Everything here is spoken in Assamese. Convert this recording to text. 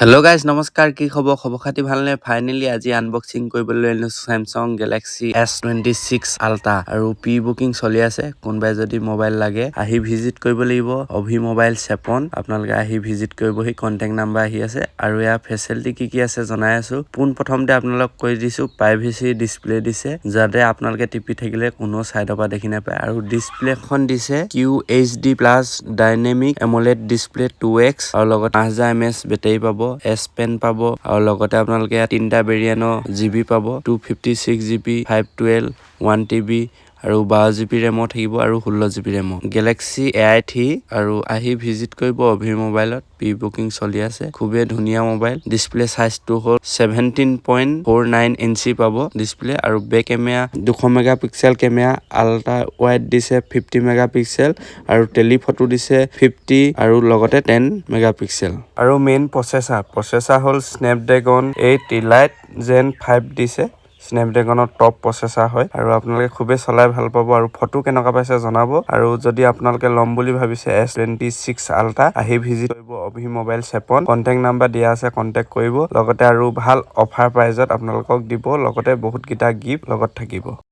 হেল্ল' গাইজ নমস্কাৰ কি খবৰ খাতি ভালনে ফাইনেলি আজি আনবক্সিং কৰিবলৈ আনিছো Samsung Galaxy S26 Ultra আৰু প্ৰি বুকিং চলি আছে কোনবাই যদি মোবাইল লাগে আহি ভিজিট কৰিব লাগিব অভি মোবাইল চেপন আপোনালোকে আহি ভিজিট কৰিবহি কন্টাক্ট নাম্বাৰ আহি আছে আৰু ইয়াৰ ফেচিলিটি কি আছে জনাই আছো পোন প্ৰথমতে আপোনালোক কৈ দিছো প্ৰাইভেচি ডিসপ্লে দিছে যাতে আপোনালোকে টিপি থাকিলে কোনো সাইডৰ পৰা দেখি নাপায় আৰু ডিসপ্লেখন দিছে QHD+ dynamic AMOLED display 2x আৰু লগত 5000 mAh বেটাৰী পাব S Pen পাব আৰু লগতে আপোনালোকে তিনটা ভেৰিয়েন্টৰ GB পাব 256 GB 512 1TB আৰু 12 GB RAM থাকিব আৰু 16 GB RAM Galaxy AI3 আৰু আহি ভিজিট কৰিব অভি মোবাইলত প্ৰি বুকিং চলি আছে খুবে ধুনিয়া মোবাইল ডিসপ্লে সাইজটো হ'ল 17.49 ইঞ্চি পাব ডিসপ্লে আৰু back camera 200 megapixel camera ultra wide দিছে 50 মেগাপিক্সেল আৰু টেলিফটো দিছে 50 আৰু লগতে 10 মেগাপিক্সেল আৰু মেইন প্ৰচেছৰ হ'ল Snapdragon 8 Elite Gen 5 দিছে Snapdragon টপ প্ৰচেছৰ হয় আৰু আপোনালোকে খুবে চলাই ভাল পাব আৰু ফটো কেনেকুৱা পাইছে জনাব আৰু যদি আপোনালোকে লম বুলি ভাবিছে S26 Ultra আহি ভিজিট কৰিব অভি মোবাইল চেপন কন্টাক্ট নাম্বাৰ দিয়া আছে কন্টাক্ট কৰিব লগতে আৰু ভাল অফাৰ প্ৰাইজত আপোনালোকক দিব লগতে বহুত কিটা গিফ্ট লগত থাকিব